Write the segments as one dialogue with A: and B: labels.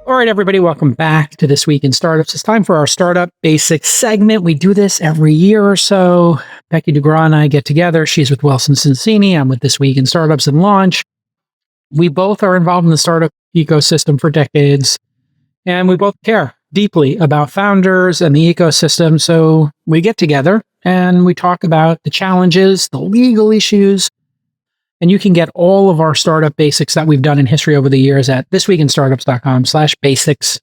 A: All right, everybody, welcome back to This Week in Startups. It's time for our Startup Basics segment. We do this every year or so. Becki DeGraw and I get together. She's with Wilson Sonsini. I'm with This Week in Startups and Launch. We both are involved in the startup ecosystem for decades, and we both care deeply about founders and the ecosystem. So we get together and we talk about the challenges, the legal issues, and you can get all of our startup basics that we've done in history over the years at thisweekinstartups.com/basics.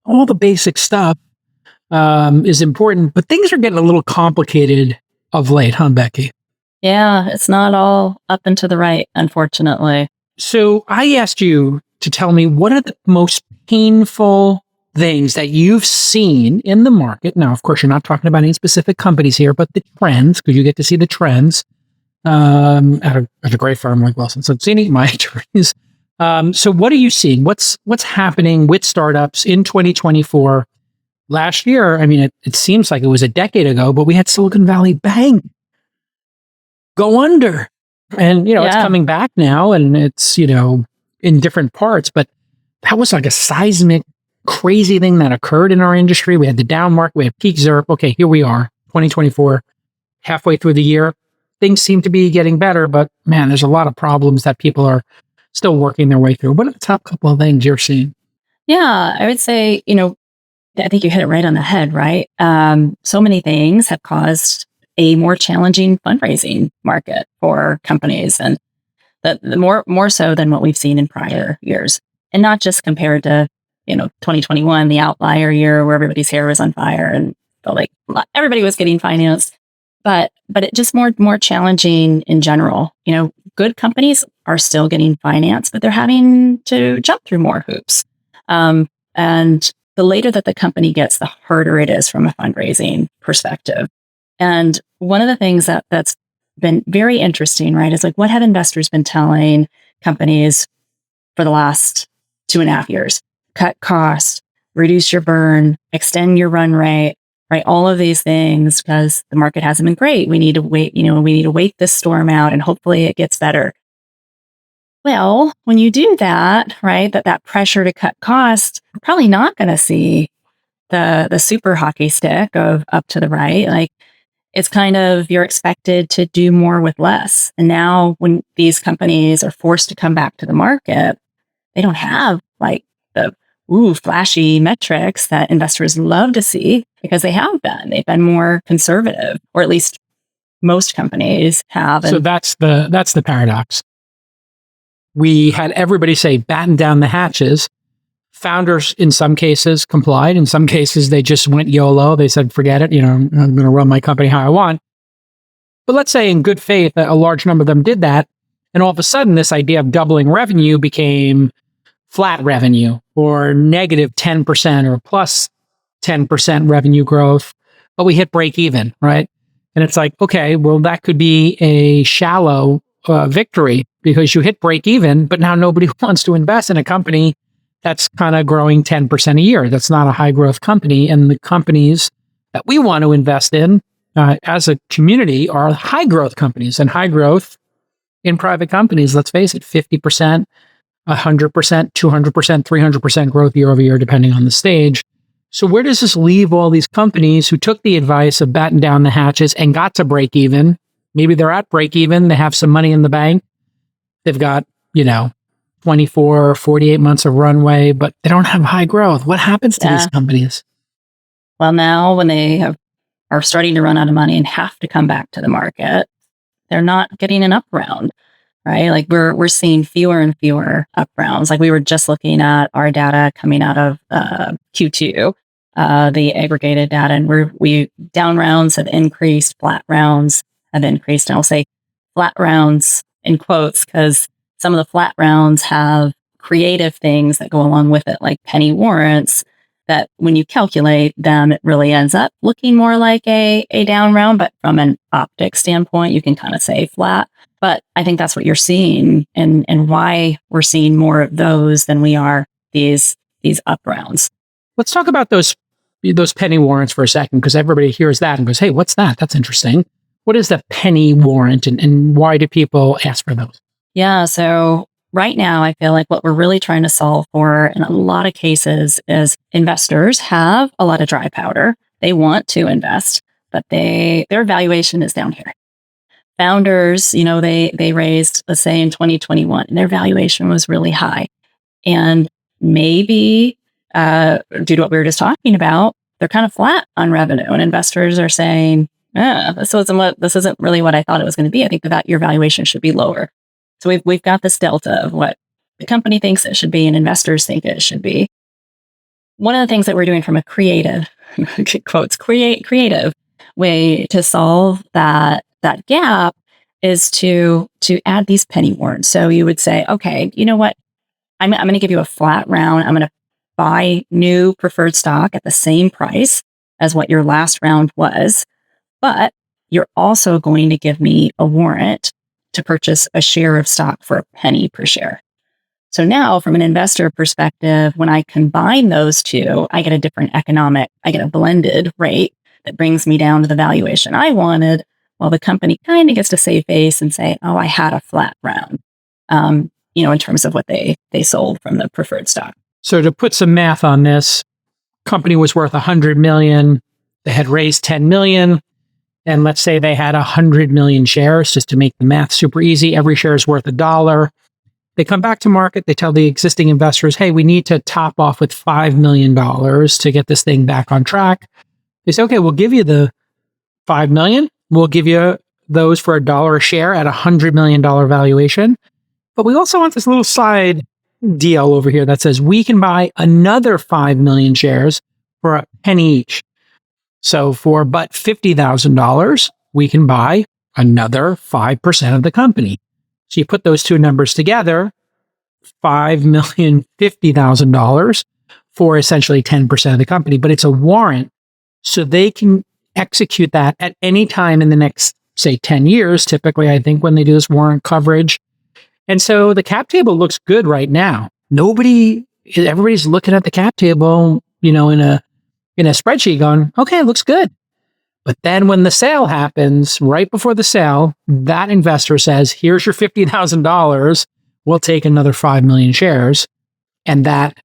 A: All the basic stuff is important, but things are getting a little complicated of late, huh, Becki?
B: Yeah, it's not all up and to the right, unfortunately.
A: So I asked you to tell me, what are the most painful things that you've seen in the market? Now, of course, you're not talking about any specific companies here, but the trends, because you get to see the trends at a great firm like Wilson Sonsini, my attorneys. So what are you seeing? What's happening with startups in 2024? Last year, I mean, it seems like it was a decade ago, but we had Silicon Valley Bank go under. And, it's coming back now, and it's, in different parts. But that was like a seismic, crazy thing that occurred in our industry. We had the down market, we had peak ZIRP. Okay, here we are, 2024, halfway through the year. Things seem to be getting better, but man, there's a lot of problems that people are still working their way through. What are the top couple of things you're seeing?
B: Yeah, I would say, I think you hit it right on the head, right? So many things have caused a more challenging fundraising market for companies, and the more so than what we've seen in prior years. And not just compared to, 2021, the outlier year where everybody's hair was on fire and felt like everybody was getting financed. But it just more challenging in general. Good companies are still getting financed, but they're having to jump through more hoops. And the later that the company gets, the harder it is from a fundraising perspective. And one of the things that's been very interesting, right, is like, what have investors been telling companies for the last 2.5 years? Cut costs, reduce your burn, extend your run rate. Right, all of these things, because the market hasn't been great. We need to wait, we need to wait this storm out, and hopefully it gets better. Well, when you do that, right, that pressure to cut costs, you're probably not going to see the super hockey stick of up to the right. Like, it's kind of, you're expected to do more with less. And now when these companies are forced to come back to the market, they don't have like the flashy metrics that investors love to see, because they've been more conservative, or at least most companies have.
A: So that's the paradox. We had everybody say, batten down the hatches. Founders, in some cases, complied. In some cases, they just went YOLO. They said, forget it. I'm going to run my company how I want. But let's say in good faith, a large number of them did that. And all of a sudden, this idea of doubling revenue became flat revenue, or negative 10% or plus 10% revenue growth, but we hit break even, right? And it's like, okay, well, that could be a shallow victory, because you hit break even, but now nobody wants to invest in a company that's kind of growing 10% a year. That's not a high growth company. And the companies that we want to invest in as a community are high growth companies, and high growth in private companies, let's face it, 50%, 100%, 200%, 300% growth year over year, depending on the stage. So where does this leave all these companies who took the advice of batten down the hatches and got to break even? Maybe they're at break even. They have some money in the bank. They've got, 24, 48 months of runway, but they don't have high growth. What happens to these companies?
B: Well, now when they are starting to run out of money and have to come back to the market, they're not getting an up round. Right? Like we're seeing fewer and fewer up rounds. Like we were just looking at our data coming out of Q2, the aggregated data, and we down rounds have increased, flat rounds have increased. And I'll say flat rounds in quotes, because some of the flat rounds have creative things that go along with it, like penny warrants, that when you calculate them, it really ends up looking more like a down round. But from an optic standpoint, you can kind of say flat. But I think that's what you're seeing, and why we're seeing more of those than we are these up rounds.
A: Let's talk about those penny warrants for a second, because everybody hears that and goes, hey, what's that? That's interesting. What is the penny warrant, and why do people ask for those?
B: Yeah, so right now, I feel like what we're really trying to solve for in a lot of cases is investors have a lot of dry powder. They want to invest, but their valuation is down here. Founders, they raised, let's say in 2021, and their valuation was really high. And maybe due to what we were just talking about, they're kind of flat on revenue, and investors are saying, this isn't really what I thought it was going to be. I think that your valuation should be lower. So we've got this delta of what the company thinks it should be and investors think it should be. One of the things that we're doing from a creative, quotes, creative way to solve that gap is to add these penny warrants. So you would say, okay, you know what? I'm going to give you a flat round. I'm going to buy new preferred stock at the same price as what your last round was, but you're also going to give me a warrant to purchase a share of stock for a penny per share. So now from an investor perspective, when I combine those two, I get a blended rate that brings me down to the valuation I wanted, while the company kind of gets to save face and say, oh, I had a flat round, in terms of what they sold from the preferred stock.
A: So to put some math on this, company was worth 100 million. They had raised 10 million. And let's say they had 100 million shares, just to make the math super easy. Every share is worth $1. They come back to market. They tell the existing investors, hey, we need to top off with $5 million to get this thing back on track. They say, okay, we'll give you the 5 million. We'll give you those for $1 a share at $100 million valuation. But we also want this little side deal over here that says we can buy another 5 million shares for a penny each. So for but $50,000, we can buy another 5% of the company. So you put those two numbers together, $5,050,000 for essentially 10% of the company, but it's a warrant. So they can execute that at any time in the next, say, 10 years, typically, I think, when they do this warrant coverage. And so the cap table looks good right now. Everybody's looking at the cap table, in a spreadsheet going, okay, it looks good. But then when the sale happens, right before the sale, that investor says, here's your $50,000. We'll take another 5 million shares. And that,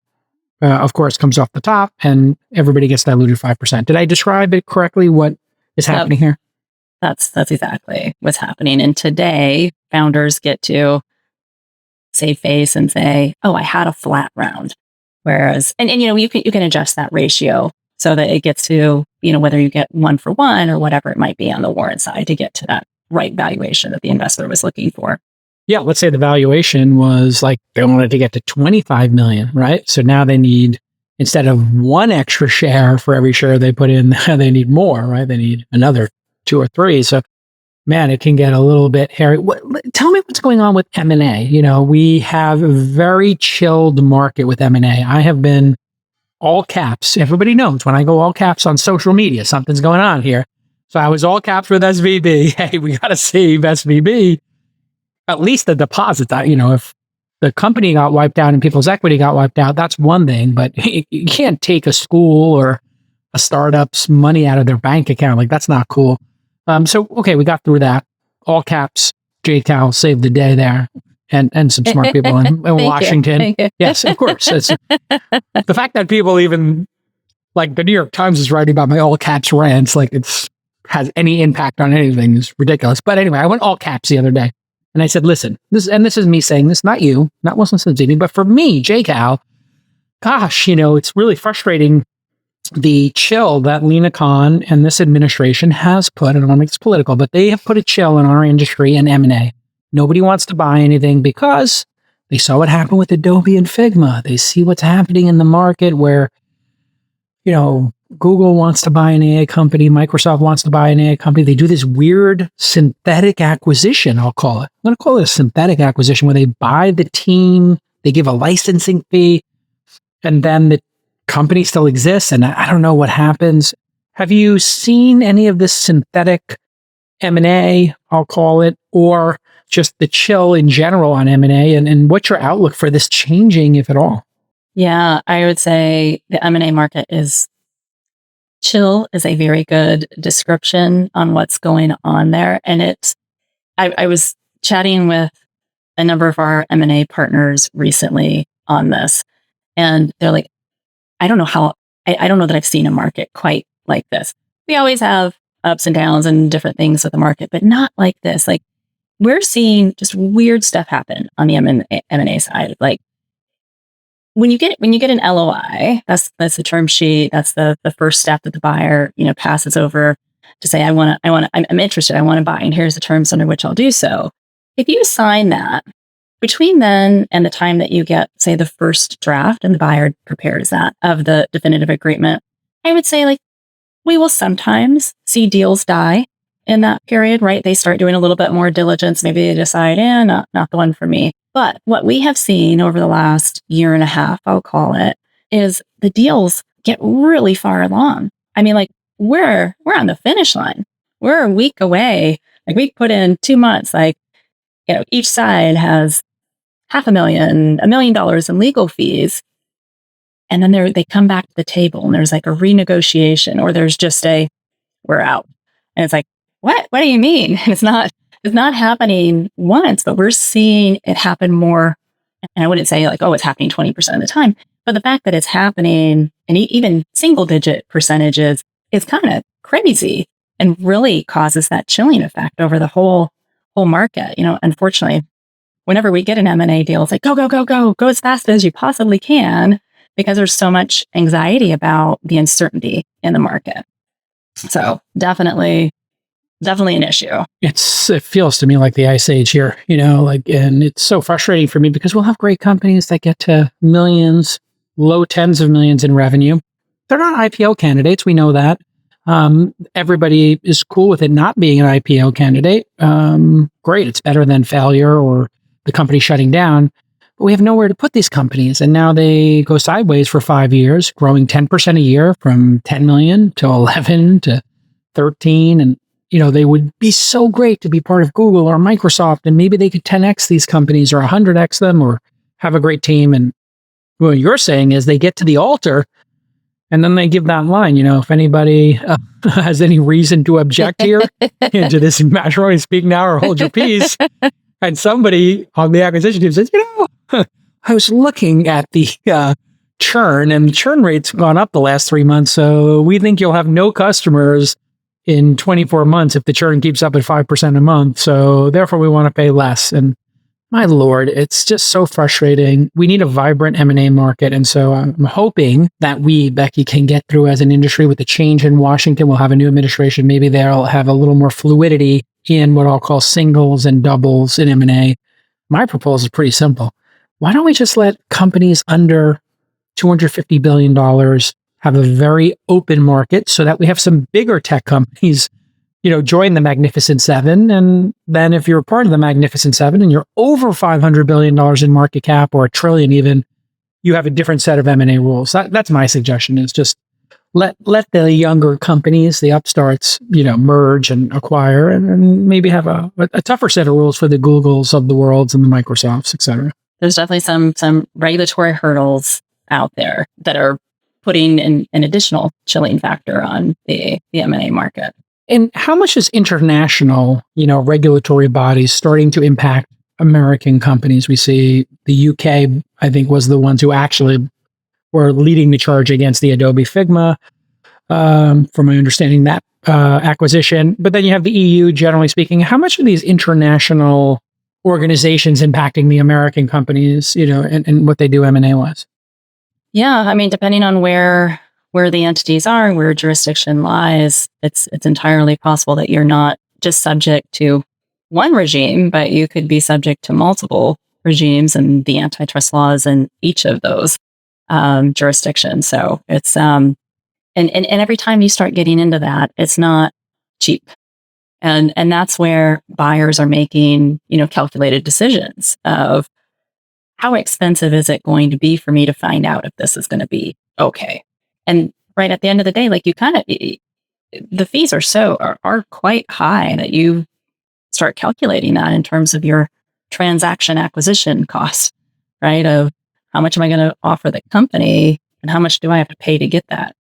A: of course, comes off the top and everybody gets diluted 5%. Did I describe it correctly? What is happening here?
B: That's exactly what's happening. And today, founders get to save face and say, oh, I had a flat round. Whereas, and you can adjust that ratio so that it gets to, whether you get 1 for 1 or whatever it might be on the warrant side to get to that right valuation that the investor was looking for.
A: Yeah, let's say the valuation was like they wanted to get to 25 million, right? So now they need, instead of 1 extra share for every share they put in, they need more, right? They need another 2 or 3. So man, it can get a little bit hairy. Tell me what's going on with M&A. We have a very chilled market with M&A. I have been all caps. Everybody knows when I go all caps on social media, something's going on here. So I was all caps with SVB. Hey, we got to save SVB. At least the deposits, if the company got wiped out and people's equity got wiped out, that's one thing. But you can't take a school or a startup's money out of their bank account. Like, that's not cool. So, okay, we got through that. All caps, JCal saved the day there. And some smart people in Washington. Yes, of course. It's, the fact that people even, like the New York Times is writing about my all caps rants, like it's has any impact on anything is ridiculous. But anyway, I went all caps the other day. And I said, listen, this is me saying this, not you, not Wilson Sonsini, but for me, JCal, gosh, it's really frustrating the chill that Lena Khan and this administration has put, and I don't want to make this political, but they have put a chill in our industry and M&A. Nobody wants to buy anything because they saw what happened with Adobe and Figma. They see what's happening in the market where, Google wants to buy an AI company, Microsoft wants to buy an AI company. They do this weird synthetic acquisition, I'll call it. I'm going to call it a synthetic acquisition where they buy the team, they give a licensing fee, and then the company still exists, and I don't know what happens. Have you seen any of this synthetic M&A, I'll call it, or just the chill in general on M&A, and what's your outlook for this changing, if at all?
B: Yeah, I would say the M&A market is chill is a very good description on what's going on there. And I was chatting with a number of our M&A partners recently on this. And they're like, I don't know I don't know that I've seen a market quite like this. We always have ups and downs and different things with the market, but not like this. Like, we're seeing just weird stuff happen on the M&A side. Like, when you get an LOI, that's the term sheet. That's the first step that the buyer, passes over to say, I'm interested. I want to buy, and here's the terms under which I'll do so. If you sign that, between then and the time that you get, say, the first draft and the buyer prepares that of the definitive agreement, I would say, like, we will sometimes see deals die in that period, right? They start doing a little bit more diligence. Maybe they decide, not the one for me. But what we have seen over the last year and a half, I'll call it, is the deals get really far along. I mean, like, we're on the finish line. We're a week away. Like, we put in 2 months. Like, each side has $500,000, $1 million in legal fees. And then they come back to the table and there's like a renegotiation, or there's just we're out. And it's like, what do you mean? It's not happening once, but we're seeing it happen more. And I wouldn't say like, oh, it's happening 20% of the time, but the fact that it's happening in even single digit percentages is kind of crazy and really causes that chilling effect over the whole market. Unfortunately, whenever we get an M&A deal, it's like, go as fast as you possibly can, because there's so much anxiety about the uncertainty in the market. So definitely an issue.
A: It feels to me like the ice age here, and it's so frustrating for me because we'll have great companies that get to millions, low tens of millions in revenue. They're not IPO candidates. We know that. Everybody is cool with it not being an IPO candidate. Great. It's better than failure or the company shutting down. But we have nowhere to put these companies. And now they go sideways for 5 years, growing 10% a year from 10 million to 11 to 13. And, they would be so great to be part of Google or Microsoft. And maybe they could 10x these companies or 100x them or have a great team. And what you're saying is they get to the altar and then they give that line, if anybody has any reason to object here to this matrimony, speak now or hold your peace. And somebody on the acquisition team says, I was looking at the churn, and the churn rate's gone up the last 3 months. So we think you'll have no customers in 24 months if the churn keeps up at 5% a month. So therefore, we want to pay less. And my Lord, it's just so frustrating. We need a vibrant M&A market. And so I'm hoping that we, Becki, can get through as an industry with the change in Washington. We'll have a new administration. Maybe they'll have a little more fluidity in what I'll call singles and doubles in M&A. My proposal is pretty simple. Why don't we just let companies under $250 billion have a very open market so that we have some bigger tech companies, join the Magnificent Seven. And then if you're part of the Magnificent Seven and you're over $500 billion in market cap or $1 trillion even, you have a different set of M&A rules. That's my suggestion, is just let the younger companies, the upstarts, merge and acquire, and maybe have a tougher set of rules for the Googles of the worlds and the Microsofts, et cetera.
B: There's definitely some regulatory hurdles out there that are putting an additional chilling factor on the M&A market.
A: And how much is international, regulatory bodies starting to impact American companies? We see the UK, I think, was the ones who actually were leading the charge against the Adobe Figma, from my understanding, that acquisition. But then you have the EU, generally speaking. How much are these international organizations impacting the American companies, and what they do M&A-wise?
B: Yeah, I mean, depending on where the entities are and where jurisdiction lies, it's entirely possible that you're not just subject to one regime, but you could be subject to multiple regimes and the antitrust laws in each of those jurisdictions. So it's and every time you start getting into that, it's not cheap. And that's where buyers are making, calculated decisions of how expensive is it going to be for me to find out if this is going to be okay. And right at the end of the day, like, you kind of, the fees are quite high that you start calculating that in terms of your transaction acquisition cost, right? Of how much am I going to offer the company and how much do I have to pay to get that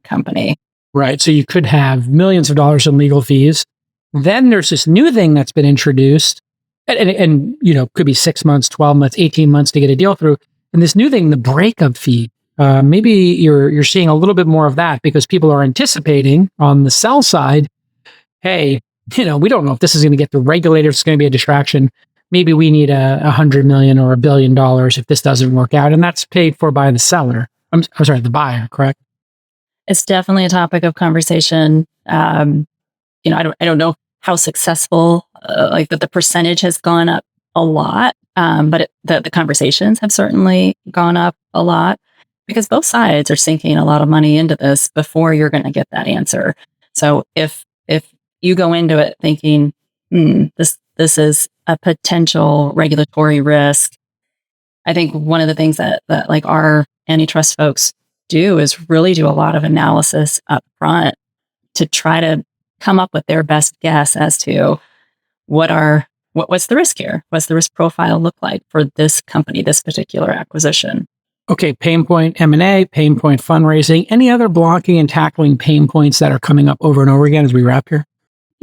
B: company?
A: Right. So you could have millions of dollars in legal fees. Then there's this new thing that's been introduced And could be 6 months, 12 months, 18 months to get a deal through. And this new thing, the breakup fee, maybe you're seeing a little bit more of that because people are anticipating on the sell side, hey, we don't know if this is going to get the regulators. It's going to be a distraction. Maybe we need $100 million or $1 billion if this doesn't work out. And that's paid for by the seller. I'm sorry, the buyer, correct?
B: It's definitely a topic of conversation. I don't know how successful, like that the percentage has gone up a lot. But the conversations have certainly gone up a lot because both sides are sinking a lot of money into this before you're going to get that answer. So if you go into it thinking, this is a potential regulatory risk, I think one of the things that like our antitrust folks do is really do a lot of analysis up front to try to come up with their best guess as to what's the risk here? What's the risk profile look like for this company, this particular acquisition?
A: Okay, pain point M&A, pain point fundraising. Any other blocking and tackling pain points that are coming up over and over again as we wrap here?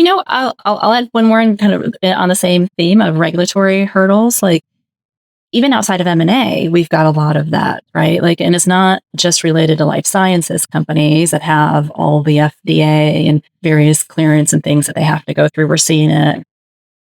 B: I'll add one more and kind of on the same theme of regulatory hurdles. Like even outside of M&A, we've got a lot of that, right? Like, and it's not just related to life sciences companies that have all the FDA and various clearance and things that they have to go through. We're seeing an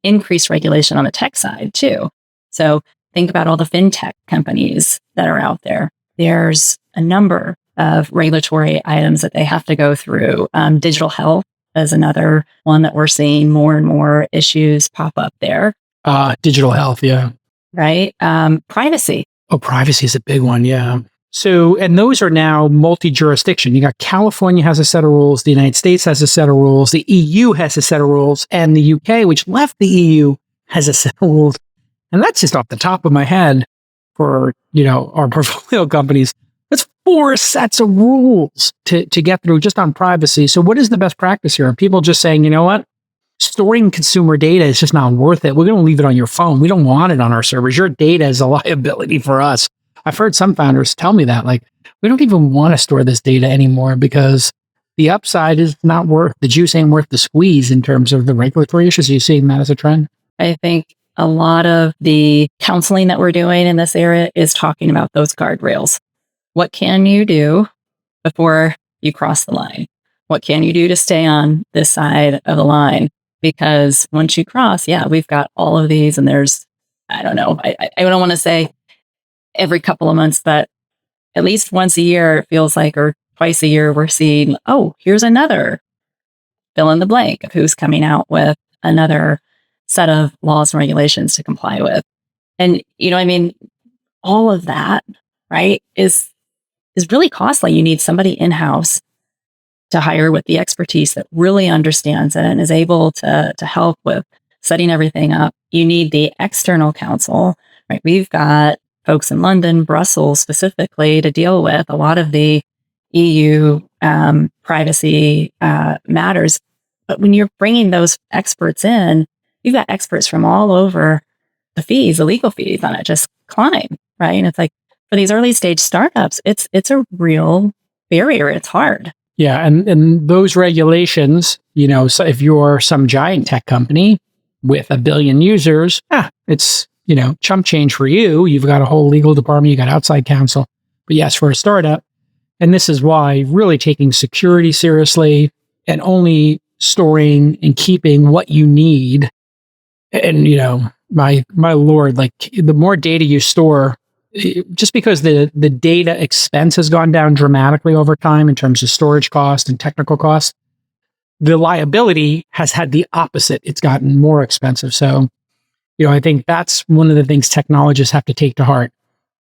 B: increased regulation on the tech side too. So think about all the fintech companies that are out there. There's a number of regulatory items that they have to go through. Digital health is another one that we're seeing more and more issues pop up there.
A: Digital health, yeah.
B: Right? Privacy.
A: Oh, privacy is a big one, yeah. So, and those are now multi-jurisdiction. You got California has a set of rules, the United States has a set of rules, the EU has a set of rules, and the UK, which left the EU, has a set of rules. And that's just off the top of my head for, our portfolio companies. That's 4 sets of rules to get through just on privacy. So what is the best practice here? Are people just saying, you know what? Storing consumer data is just not worth it. We're going to leave it on your phone. We don't want it on our servers. Your data is a liability for us. I've heard some founders tell me that, like, we don't even want to store this data anymore because the upside is not worth, the juice ain't worth the squeeze in terms of the regulatory issues. Are you seeing that as a trend?
B: I think a lot of the counseling that we're doing in this area is talking about those guardrails. What can you do before you cross the line? What can you do to stay on this side of the line? Because once you cross, we've got all of these and there's, I don't know, I don't want to say every couple of months, but at least once a year, it feels like, or twice a year, we're seeing, oh, here's another fill in the blank of who's coming out with another set of laws and regulations to comply with. And, all of that, right, is really costly. You need somebody in-house to hire with the expertise that really understands it and is able to help with setting everything up. You need the external counsel, right? We've got folks in London, Brussels specifically to deal with a lot of the EU privacy matters. But when you're bringing those experts in, you've got experts from all over the legal fees on it just climb, right? And it's like for these early stage startups, it's a real barrier. It's hard.
A: Yeah, and those regulations, so if you're some giant tech company with 1 billion users, it's, chump change for you. You've got a whole legal department, you got outside counsel. But yes, for a startup, and this is why really taking security seriously and only storing and keeping what you need. And, my Lord, like the more data you store, just because the data expense has gone down dramatically over time in terms of storage cost and technical cost, the liability has had the opposite. It's gotten more expensive. So, I think that's one of the things technologists have to take to heart.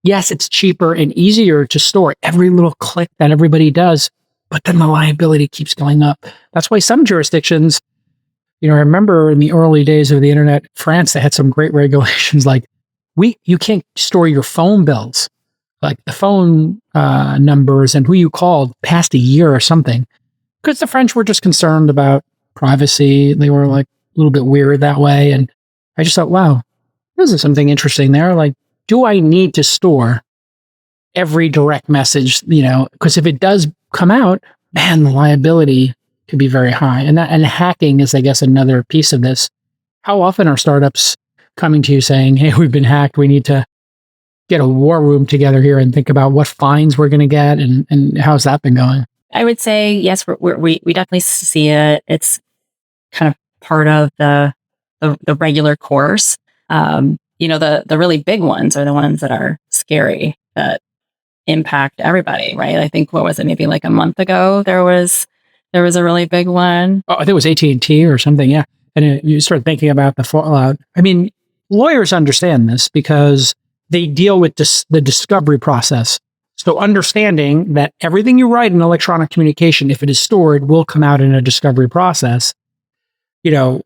A: Yes, it's cheaper and easier to store every little click that everybody does, but then the liability keeps going up. That's why some jurisdictions, I remember in the early days of the internet, France, they had some great regulations like, you can't store your phone bills, like the phone numbers and who you called past a year or something, because the French were just concerned about privacy. They were like a little bit weird that way. And I just thought, wow, this is something interesting there. Like, do I need to store every direct message, because if it does come out, man, the liability could be very high. And hacking is, I guess, another piece of this. How often are startups coming to you saying, hey, we've been hacked. We need to get a war room together here and think about what fines we're going to get, and how's that been going?
B: I would say, yes, we definitely see it. It's kind of part of the regular course. The really big ones are the ones that are scary, that impact everybody, right? I think, what was it, maybe like a month ago, there was a really big one.
A: Oh, I think it was AT&T or something, yeah. And you start thinking about the fallout. I mean, lawyers understand this because they deal with the discovery process. So understanding that everything you write in electronic communication, if it is stored, will come out in a discovery process. If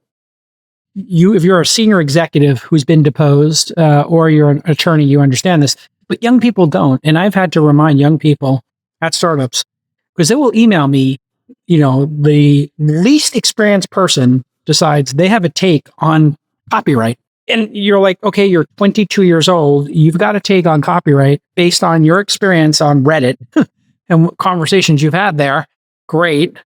A: you're a senior executive who's been deposed, or you're an attorney, you understand this. But young people don't. And I've had to remind young people at startups, because they will email me, the least experienced person decides they have a take on copyright. And you're like, okay, you're 22 years old. You've got a take on copyright based on your experience on Reddit and conversations you've had there. Great.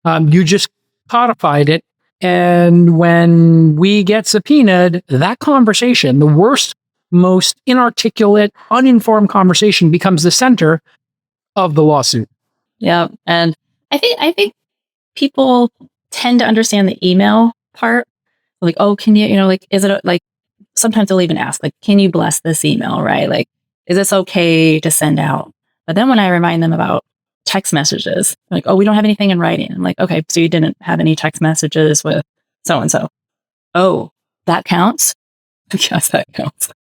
A: You just codified it. And when we get subpoenaed, that conversation, the worst, most inarticulate, uninformed conversation, becomes the center of the lawsuit.
B: Yeah. And I think people tend to understand the email part. Like, oh, can you, is it like, sometimes they'll even ask, like, can you bless this email, right? Like, is this okay to send out? But then when I remind them about text messages, like, oh, we don't have anything in writing. I'm like, okay, so you didn't have any text messages with so-and-so. Oh, that counts? Yes, that counts.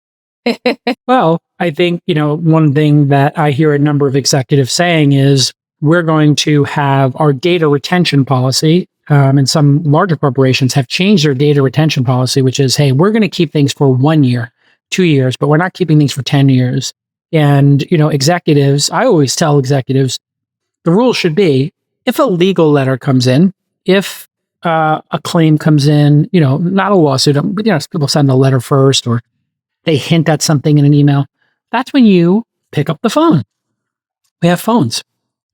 A: Well, I think, one thing that I hear a number of executives saying is we're going to have our data retention policy. And some larger corporations have changed their data retention policy, which is, hey, we're going to keep things for 1 year, 2 years, but we're not keeping things for 10 years. And, executives, I always tell executives, the rule should be, if a legal letter comes in, if a claim comes in, not a lawsuit, but, people send a letter first, or they hint at something in an email, that's when you pick up the phone. We have phones.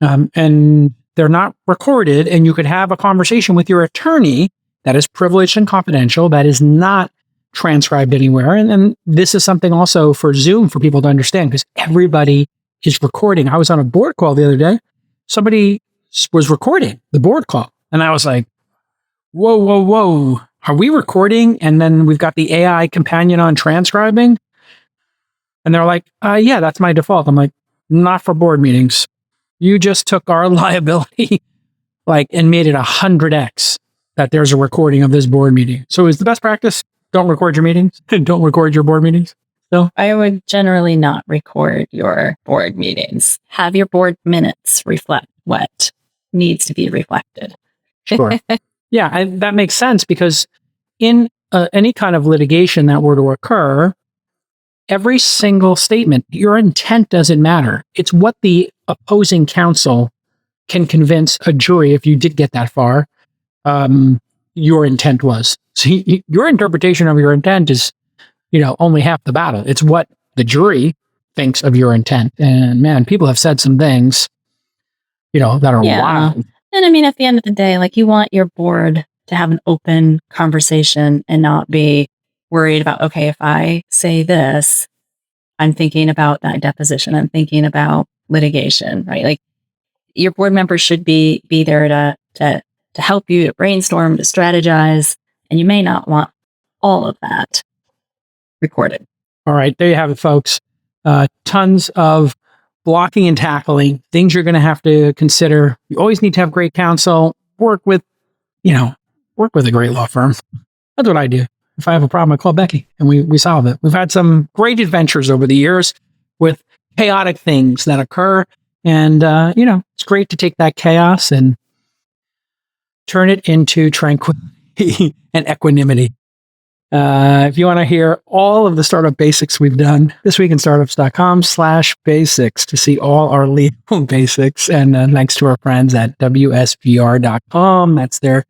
A: And they're not recorded, and you could have a conversation with your attorney that is privileged and confidential, that is not transcribed anywhere. And this is something also for Zoom for people to understand, because everybody is recording. I was on a board call the other day. Somebody was recording the board call. And I was like, whoa. Are we recording? And then we've got the AI companion on transcribing. And they're like, yeah, that's my default. I'm like, not for board meetings. You just took our liability and made it 100x that there's a recording of this board meeting. So is the best practice, don't record your meetings? Don't record your board meetings? So
B: I would generally not record your board meetings. Have your board minutes reflect what needs to be reflected.
A: Sure. Yeah, that makes sense, because in any kind of litigation that were to occur, every single statement, your intent doesn't matter. It's what the opposing counsel can convince a jury, if you did get that far, your intent was. So your interpretation of your intent is, only half the battle. It's what the jury thinks of your intent. And man, people have said some things, that are wild.
B: And I mean, at the end of the day, you want your board to have an open conversation and not be worried about, okay, if I say this, I'm thinking about that deposition. I'm thinking about litigation, right? Your board members should be there to help you, to brainstorm, to strategize, and you may not want all of that recorded.
A: All right, there you have it, folks. Tons of blocking and tackling, things you're going to have to consider. You always need to have great counsel. Work with a great law firm. That's what I do. If I have a problem, I call Becki and we solve it. We've had some great adventures over the years with chaotic things that occur. And, it's great to take that chaos and turn it into tranquility and equanimity. If you want to hear all of the startup basics we've done, thisweekinstartups.com/basics to see all our legal basics. And thanks to our friends at WSVR.com. That's their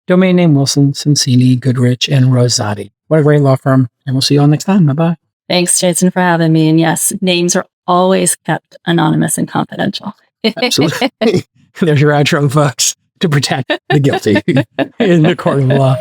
A: domain name: Wilson, Sonsini, Goodrich, and Rosati. What a great law firm. And we'll see you all next time. Bye-bye.
B: Thanks, Jason, for having me. And yes, names are always kept anonymous and confidential.
A: Absolutely. There's your outro, folks, to protect the guilty in the court of law.